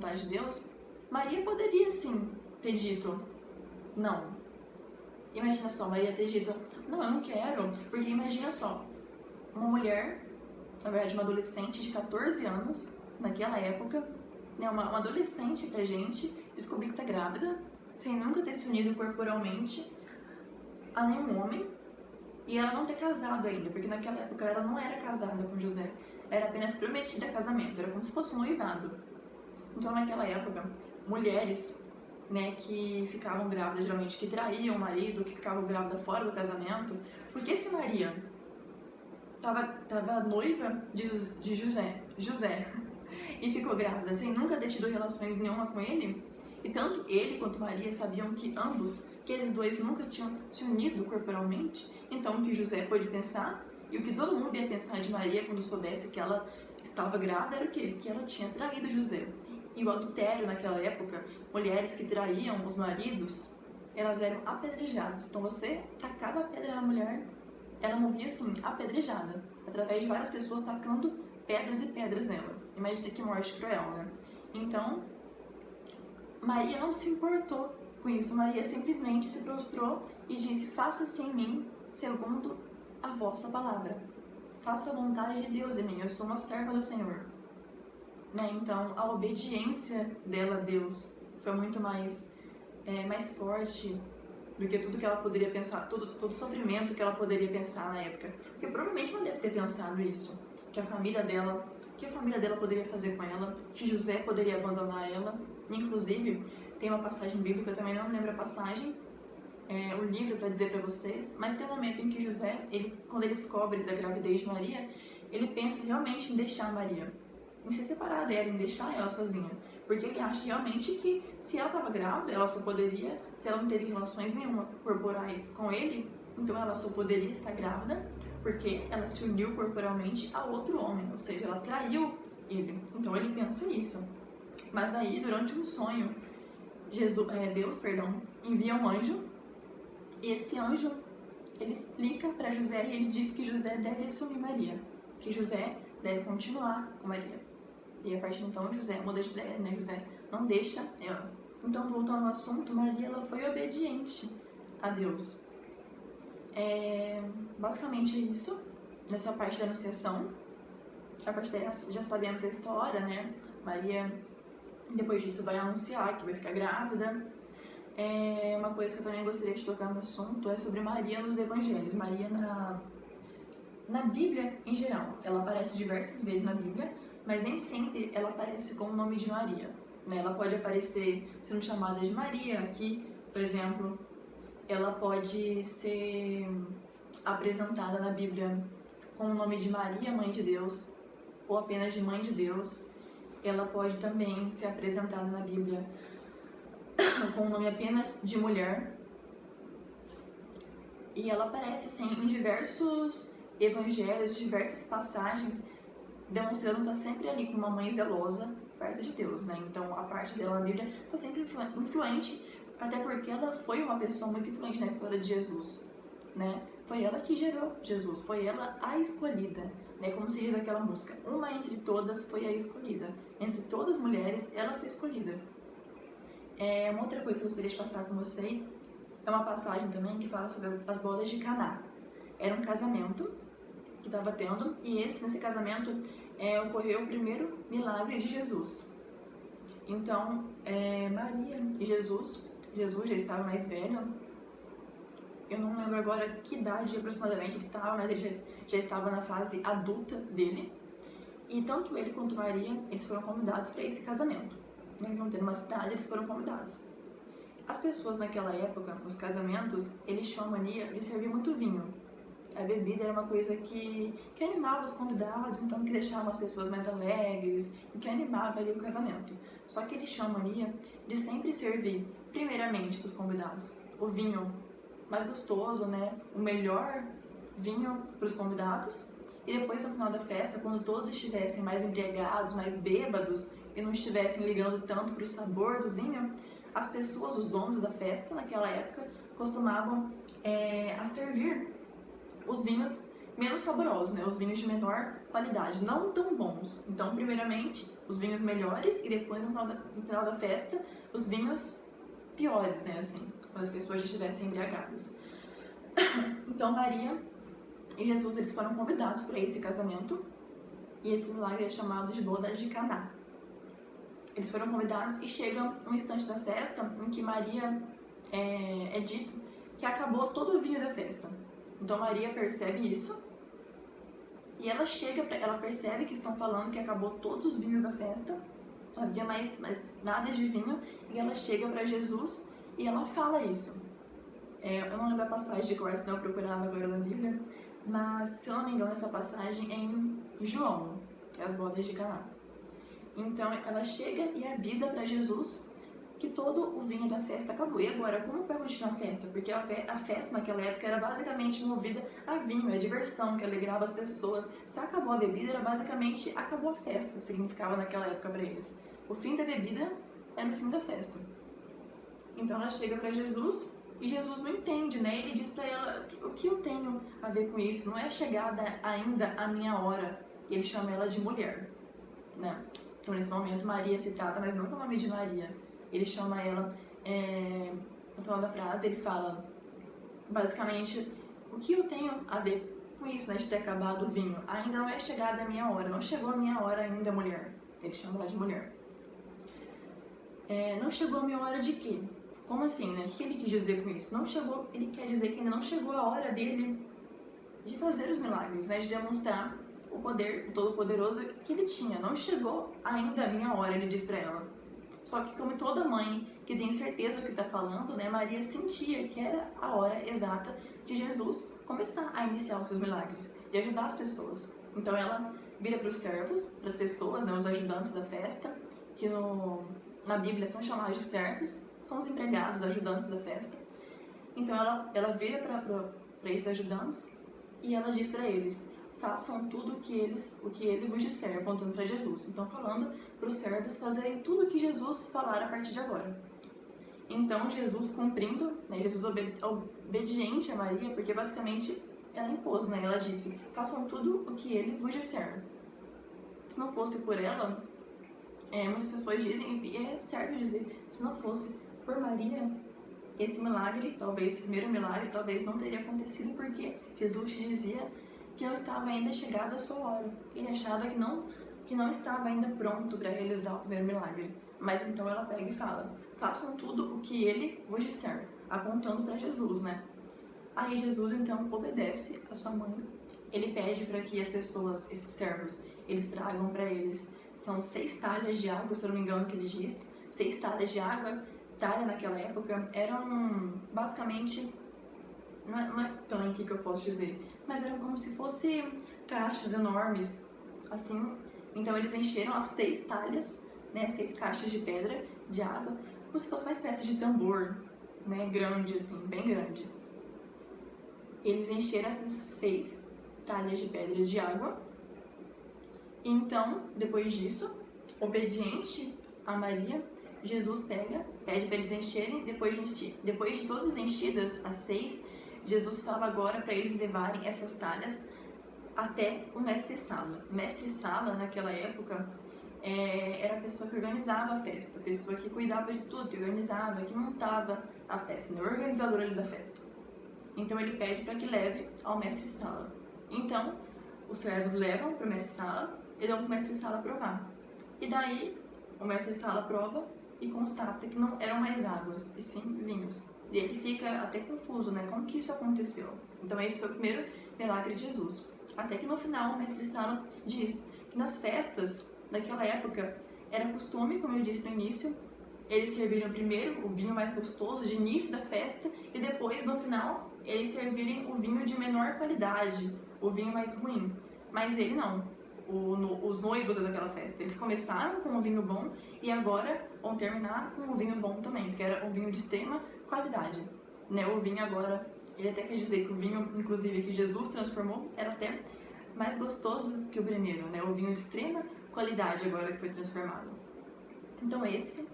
vontade de Deus, Maria poderia sim ter dito não. Imagina só, Maria ter dito, não, eu não quero, porque imagina só, uma mulher, na verdade uma adolescente de 14 anos, naquela época, né, uma adolescente pra gente, descobrir que tá grávida, sem nunca ter se unido corporalmente a nenhum homem, e ela não ter casado ainda, porque naquela época ela não era casada com José, era apenas prometida a casamento, era como se fosse um noivado. Então naquela época, mulheres, né, que ficavam grávidas, geralmente que traíam o marido, que ficavam grávidas fora do casamento, porque se Maria tava noiva de José, e ficou grávida sem nunca ter tido relações nenhuma com ele, e tanto ele quanto Maria sabiam que eles dois nunca tinham se unido corporalmente, então o que José pôde pensar, e o que todo mundo ia pensar de Maria quando soubesse que ela estava grávida, era o quê? Que ela tinha traído José. E o adultério naquela época, mulheres que traíam os maridos, elas eram apedrejadas. Então você tacava a pedra na mulher, ela morria assim, apedrejada, através de várias pessoas tacando pedras e pedras nela. Imagina que morte cruel, né? Então, Maria não se importou com isso. Maria simplesmente se prostrou e disse, faça-se em mim segundo a vossa palavra. Faça a vontade de Deus em mim, eu sou uma serva do Senhor. Né? Então, a obediência dela a Deus foi muito mais forte do que tudo que ela poderia pensar, todo o sofrimento que ela poderia pensar na época. Porque provavelmente ela deve ter pensado isso, que a família dela poderia fazer com ela, que José poderia abandonar ela. Inclusive, tem uma passagem bíblica, eu também não me lembro a passagem, o livro para dizer para vocês, mas tem um momento em que José, quando ele descobre da gravidez de Maria, ele pensa realmente em deixar Maria, em se separar dela, em deixar ela sozinha, porque ele acha realmente que se ela estava grávida, ela só poderia, se ela não teve relações nenhuma corporais com ele, então ela só poderia estar grávida porque ela se uniu corporalmente a outro homem, ou seja, ela traiu ele. Então ele pensa isso. Mas daí, durante um sonho, Deus envia um anjo, e esse anjo, ele explica para José, e ele diz que José deve assumir Maria, que José deve continuar com Maria. E a partir de então, José muda de ideia, né? José não deixa ela. Então, voltando ao assunto, Maria, ela foi obediente a Deus. Basicamente isso, nessa parte da anunciação. A partir daí nós já sabemos a história, né? Maria, depois disso, vai anunciar que vai ficar grávida. Uma coisa que eu também gostaria de tocar no assunto é sobre Maria nos evangelhos. Maria na Bíblia em geral. Ela aparece diversas vezes na Bíblia, mas nem sempre ela aparece com o nome de Maria. Né? Ela pode aparecer sendo chamada de Maria aqui, por exemplo. Ela pode ser apresentada na Bíblia com o nome de Maria, Mãe de Deus, ou apenas de Mãe de Deus. Ela pode também ser apresentada na Bíblia com o nome apenas de mulher. E ela aparece, sim, em diversos evangelhos, diversas passagens, demonstrando estar sempre ali com uma mãe zelosa perto de Deus, né? Então, a parte dela na Bíblia está sempre influente, até porque ela foi uma pessoa muito influente na história de Jesus, né? Foi ela que gerou Jesus, foi ela a escolhida, né? Como se diz aquela música, uma entre todas foi a escolhida. Entre todas as mulheres, ela foi escolhida. Uma outra coisa que eu gostaria de passar com vocês é uma passagem também que fala sobre as bodas de Caná. Era um casamento que estava tendo, e nesse casamento ocorreu o primeiro milagre de Jesus. Então, Maria e Jesus já estava mais velho, eu não lembro agora que idade aproximadamente ele estava, mas ele já estava na fase adulta dele, e tanto ele quanto Maria, eles foram convidados para esse casamento. Iam ter uma cidade, eles foram convidados. As pessoas naquela época, nos casamentos, eles tinham a mania de servir muito vinho. A bebida era uma coisa que animava os convidados, então que deixava as pessoas mais alegres e que animava ali o casamento. Só que eles tinham a mania de sempre servir, primeiramente, para os convidados, o vinho mais gostoso, né? O melhor vinho para os convidados. E depois, no final da festa, quando todos estivessem mais embriagados, mais bêbados e não estivessem ligando tanto para o sabor do vinho, as pessoas, os donos da festa naquela época, costumavam a servir os vinhos menos saborosos, né? Os vinhos de menor qualidade, não tão bons. Então, primeiramente, os vinhos melhores e depois, no final da festa, os vinhos piores, né? Assim, quando as pessoas já estivessem embriagadas. Então, Maria e Jesus, eles foram convidados para esse casamento e esse milagre é chamado de bodas de Caná. Eles foram convidados e chega um instante da festa em que Maria é dito que acabou todo o vinho da festa. Então Maria percebe isso e ela percebe que estão falando que acabou todos os vinhos da festa, não havia mais nada de vinho, e ela chega para Jesus e ela fala isso. Eu não lembro a passagem de cor, senão eu procurava agora na Bíblia, mas se eu não me engano essa passagem é em João, que é as bodas de Caná. Então ela chega e avisa para Jesus que todo o vinho da festa acabou. E agora, como vai continuar a festa? Porque a festa naquela época era basicamente movida a vinho, a diversão que alegrava as pessoas. Se acabou a bebida, era basicamente acabou a festa, significava naquela época para eles. O fim da bebida era o fim da festa. Então ela chega para Jesus e Jesus não entende, né? Ele diz para ela, o que eu tenho a ver com isso? Não é chegada ainda a minha hora. E ele chama ela de mulher, né? Então nesse momento Maria é citada, mas não com o nome de Maria. Ele chama ela, no final da frase, ele fala, basicamente, o que eu tenho a ver com isso, né, de ter acabado o vinho? Ainda não é chegada a minha hora, não chegou a minha hora ainda, mulher. Ele chama ela de mulher. Não chegou a minha hora de quê? Como assim, né? O que ele quis dizer com isso? Não chegou, ele quer dizer que ainda não chegou a hora dele de fazer os milagres, né, de demonstrar o poder todo-poderoso que ele tinha. Não chegou ainda a minha hora, ele diz pra ela. Só que como toda mãe que tem certeza do que está falando, né, Maria sentia que era a hora exata de Jesus começar a iniciar os seus milagres, de ajudar as pessoas. Então ela vira para os servos, para as pessoas, né, os ajudantes da festa, que na Bíblia são chamados de servos, são os empregados, os ajudantes da festa. Então ela vira para esses ajudantes e ela diz para eles, façam tudo o que ele vos disser, apontando para Jesus. Então falando para os servos fazerem tudo o que Jesus falar a partir de agora. Então Jesus cumprindo, né, Jesus obediente a Maria, porque basicamente ela impôs, né, ela disse, façam tudo o que ele vos disser. Se não fosse por ela, muitas pessoas dizem, e é certo dizer, se não fosse por Maria, esse milagre, talvez, esse primeiro milagre, talvez não teria acontecido, porque Jesus dizia que não estava ainda chegada a sua hora. Ele achava que não estava ainda pronto para realizar o primeiro milagre. Mas então ela pega e fala, façam tudo o que ele vos disser, apontando para Jesus, né? Aí Jesus então obedece a sua mãe. Ele pede para que as pessoas, esses servos, eles tragam para eles, são 6 talhas de água, se eu não me engano que ele diz, 6 talhas de água. Talha naquela época eram basicamente, não é tanque que eu posso dizer, mas eram como se fossem caixas enormes, assim. Então eles encheram as 6 talhas, né, 6 caixas de pedra, de água, como se fosse uma espécie de tambor, né, grande assim, bem grande. Eles encheram essas 6 talhas de pedra de água, e então, depois disso, obediente a Maria, Jesus pede para eles encherem, depois de todas enchidas, as 6, Jesus fala agora para eles levarem essas talhas até o mestre-sala. Mestre-sala, naquela época, era a pessoa que organizava a festa, a pessoa que cuidava de tudo, que organizava, que montava a festa, né? O organizador ali da festa. Então ele pede para que leve ao mestre-sala. Então, os servos levam para o mestre-sala e dão para o mestre-sala provar. E daí, o mestre-sala prova e constata que não eram mais águas, e sim vinhos. E ele fica até confuso, né? Como que isso aconteceu? Então esse foi o primeiro milagre de Jesus. Até que no final o mestre-sala diz que nas festas daquela época era costume, como eu disse no início, eles serviram primeiro o vinho mais gostoso de início da festa e depois, no final, eles servirem o vinho de menor qualidade, o vinho mais ruim. Mas ele não. Os noivos daquela festa, eles começaram com o vinho bom e agora vão terminar com o vinho bom também, porque era um vinho de extrema qualidade, né? O vinho agora, ele até quer dizer que o vinho, inclusive, que Jesus transformou, era até mais gostoso que o primeiro, né? O vinho de extrema qualidade agora que foi transformado. Então esse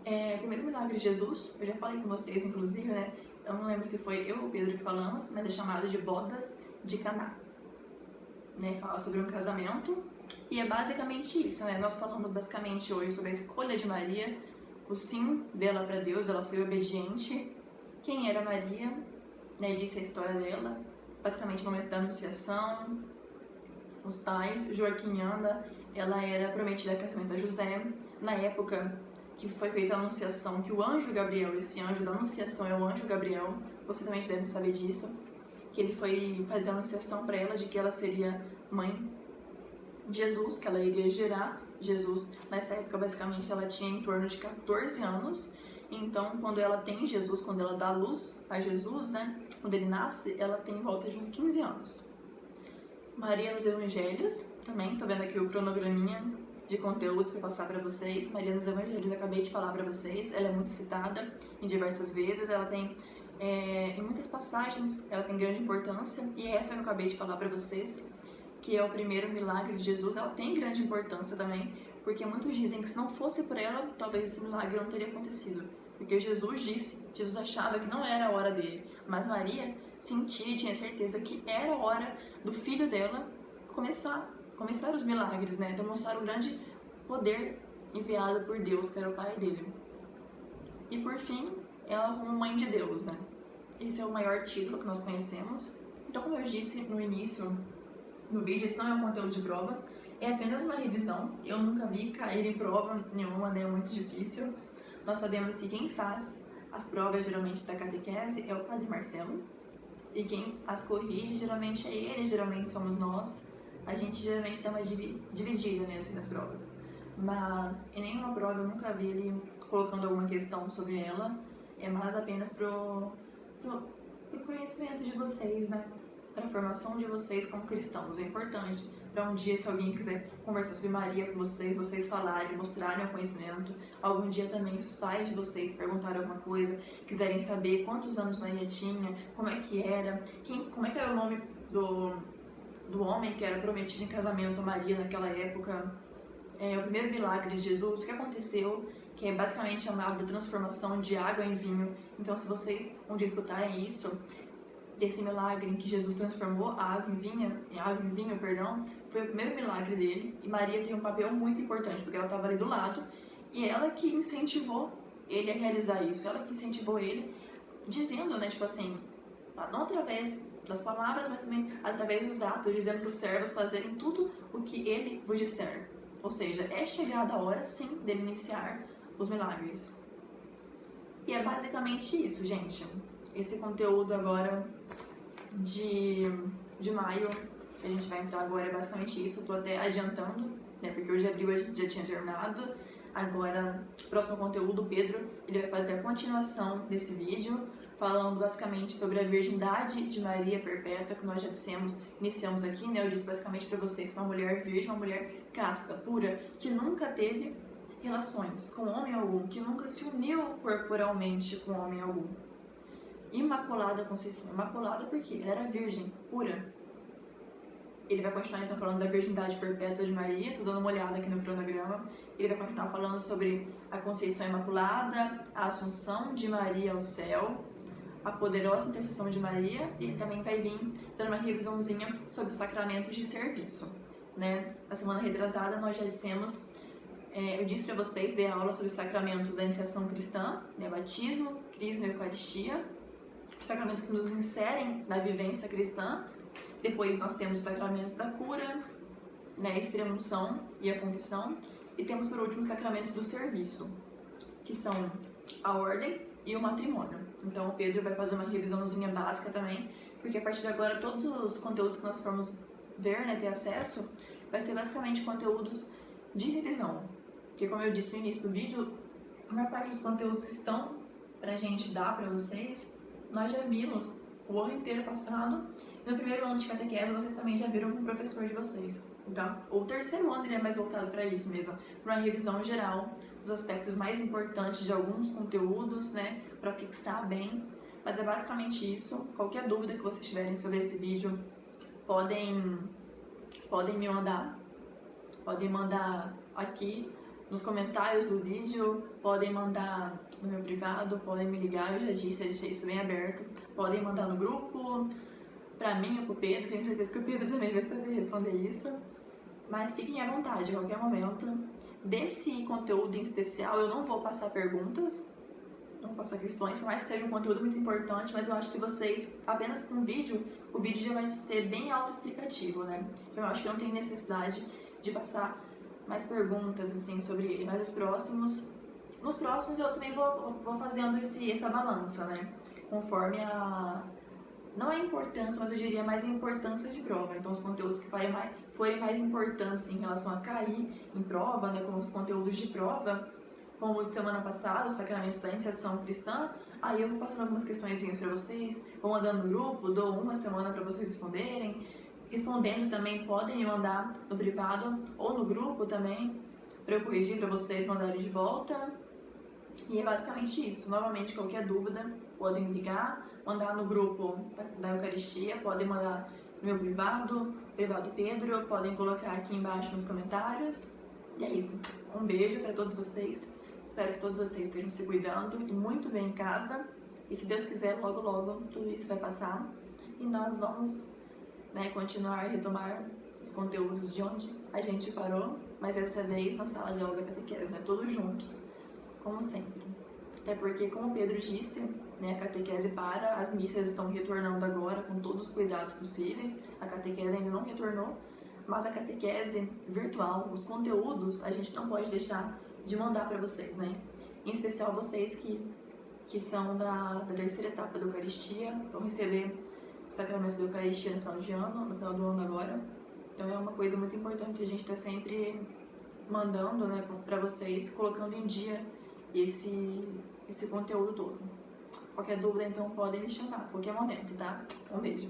é o primeiro milagre de Jesus. Eu já falei com vocês, inclusive, né? Eu não lembro se foi eu ou o Pedro que falamos, mas é chamado de bodas de Caná. né? Fala sobre um casamento. E é basicamente isso, né? Nós falamos basicamente hoje sobre a escolha de Maria, o sim dela para Deus, ela foi obediente. Quem era Maria, né? Disse a história dela, basicamente no momento da anunciação, os pais, Joaquim e Ana, ela era prometida a casamento a José. Na época que foi feita a anunciação, que o anjo Gabriel, esse anjo da anunciação é o anjo Gabriel, você também deve saber disso, que ele foi fazer a anunciação para ela de que ela seria mãe de Jesus, que ela iria gerar Jesus. Nessa época, basicamente, ela tinha em torno de 14 anos. Então, quando ela tem Jesus, quando ela dá luz a Jesus, né? Quando ele nasce, ela tem em volta de uns 15 anos. Maria nos Evangelhos, também, tô vendo aqui o cronograminha de conteúdos para passar para vocês. Maria nos Evangelhos, acabei de falar para vocês, ela é muito citada em diversas vezes, ela tem, em muitas passagens, ela tem grande importância, e essa que eu acabei de falar para vocês, que é o primeiro milagre de Jesus, ela tem grande importância também, porque muitos dizem que se não fosse por ela, talvez esse milagre não teria acontecido. Porque Jesus disse, Jesus achava que não era a hora dele, mas Maria sentia e tinha certeza que era a hora do filho dela começar os milagres, né? Demonstrar o grande poder enviado por Deus, que era o pai dele. E por fim, ela como mãe de Deus, né? Esse é o maior título que nós conhecemos. Então, como eu disse no início do vídeo, esse não é um conteúdo de prova, é apenas uma revisão. Eu nunca vi cair em prova nenhuma, né? É muito difícil. Nós sabemos que quem faz as provas, geralmente, da catequese é o Padre Marcelo. E quem as corrige, geralmente é ele, geralmente somos nós. A gente geralmente dá uma dividida, né, assim, nas provas. Mas em nenhuma prova eu nunca vi ele colocando alguma questão sobre ela. É mais apenas pro conhecimento de vocês, né? Para a formação de vocês como cristãos. É importante para um dia, se alguém quiser conversar sobre Maria com vocês, vocês falarem, mostrarem o conhecimento. Algum dia também, se os pais de vocês perguntarem alguma coisa, quiserem saber quantos anos Maria tinha, como é que era, como é que era o nome do homem que era prometido em casamento a Maria naquela época, o primeiro milagre de Jesus, o que aconteceu, que é basicamente chamado de transformação de água em vinho. Então, se vocês um dia escutarem isso, desse milagre em que Jesus transformou a água em vinho, foi o primeiro milagre dele, e Maria tem um papel muito importante, porque ela estava ali do lado, e ela que incentivou ele a realizar isso, ela que incentivou ele, dizendo, né, tipo assim, não através das palavras, mas também através dos atos, dizendo para os servos fazerem tudo o que ele vos disser. Ou seja, é chegada a hora, sim, dele iniciar os milagres. E é basicamente isso, gente. Esse conteúdo agora de maio, que a gente vai entrar agora, é basicamente isso. Eu tô até adiantando, né, porque hoje abril a gente já tinha terminado. Agora, próximo conteúdo, o Pedro, ele vai fazer a continuação desse vídeo, falando basicamente sobre a virgindade de Maria perpétua, que nós já iniciamos aqui, né? Eu disse basicamente para vocês que uma mulher virgem, uma mulher casta, pura, que nunca teve relações com homem algum, que nunca se uniu corporalmente com homem algum. Imaculada Conceição, imaculada porque ela era virgem, pura. Ele vai continuar então falando da virgindade perpétua de Maria, tô dando uma olhada aqui no cronograma. Ele vai continuar falando sobre a Conceição Imaculada, a Assunção de Maria ao céu, a poderosa intercessão de Maria, e ele também vai vir dando uma revisãozinha sobre os sacramentos de serviço, né? Na semana retrasada nós já dissemos, eu disse para vocês, dei aula sobre os sacramentos da iniciação cristã, né? Batismo, crisma e eucaristia, sacramentos que nos inserem na vivência cristã. Depois nós temos os sacramentos da cura, né? A extrema-unção e a confissão, e temos por último os sacramentos do serviço, que são a ordem e o matrimônio. Então o Pedro vai fazer uma revisãozinha básica também, porque a partir de agora todos os conteúdos que nós formos ver, né, ter acesso, vai ser basicamente conteúdos de revisão. Porque como eu disse no início do vídeo, a maior parte dos conteúdos que estão pra gente dar pra vocês, nós já vimos o ano inteiro passado, e no primeiro ano de catequese vocês também já viram com o professor de vocês. Então, o terceiro ano ele é mais voltado para isso mesmo, para uma revisão geral dos aspectos mais importantes de alguns conteúdos, né, para fixar bem. Mas é basicamente isso. Qualquer dúvida que vocês tiverem sobre esse vídeo, podem me mandar. Podem mandar aqui nos comentários do vídeo, podem mandar no meu privado, podem me ligar, eu já disse, eu deixei isso bem aberto. Podem mandar no grupo, pra mim ou pro Pedro, tenho certeza que o Pedro também vai saber responder isso. Mas fiquem à vontade, a qualquer momento. Desse conteúdo em especial, eu não vou passar perguntas, não vou passar questões, por mais que seja um conteúdo muito importante, mas eu acho que vocês, apenas com o vídeo já vai ser bem autoexplicativo, né? Então eu acho que não tem necessidade de passar mais perguntas, assim, sobre ele. Mas nos próximos eu também vou fazendo essa balança, né? Conforme não a importância, mas eu diria mais a importância de prova. Então, os conteúdos que forem mais importantes em relação a cair em prova, né, como os conteúdos de prova, como o de semana passada, os sacramentos da iniciação cristã, aí eu vou passando algumas questõezinhas para vocês, vou mandando no grupo, dou uma semana para vocês responderem. Respondendo também, podem me mandar no privado ou no grupo também, para eu corrigir, para vocês mandarem de volta. E é basicamente isso. Novamente, qualquer dúvida, podem ligar, mandar no grupo da Eucaristia, podem mandar no meu privado Pedro, podem colocar aqui embaixo nos comentários. E é isso. Um beijo para todos vocês. Espero que todos vocês estejam se cuidando e muito bem em casa. E se Deus quiser, logo, logo, tudo isso vai passar. E nós vamos, né, continuar a retomar os conteúdos de onde a gente parou, mas dessa vez na sala de aula da catequese, né, todos juntos, como sempre. Até porque, como o Pedro disse, né, a catequese para, as missas estão retornando agora com todos os cuidados possíveis, a catequese ainda não retornou, mas a catequese virtual, os conteúdos, a gente não pode deixar de mandar para vocês, né? Em especial vocês que são da terceira etapa da Eucaristia, vão receber o sacramento da Eucaristia no final do ano agora. Então é uma coisa muito importante a gente estar sempre mandando, né, para vocês, colocando em dia esse conteúdo todo. Qualquer dúvida, então, podem me chamar a qualquer momento, tá? Um beijo.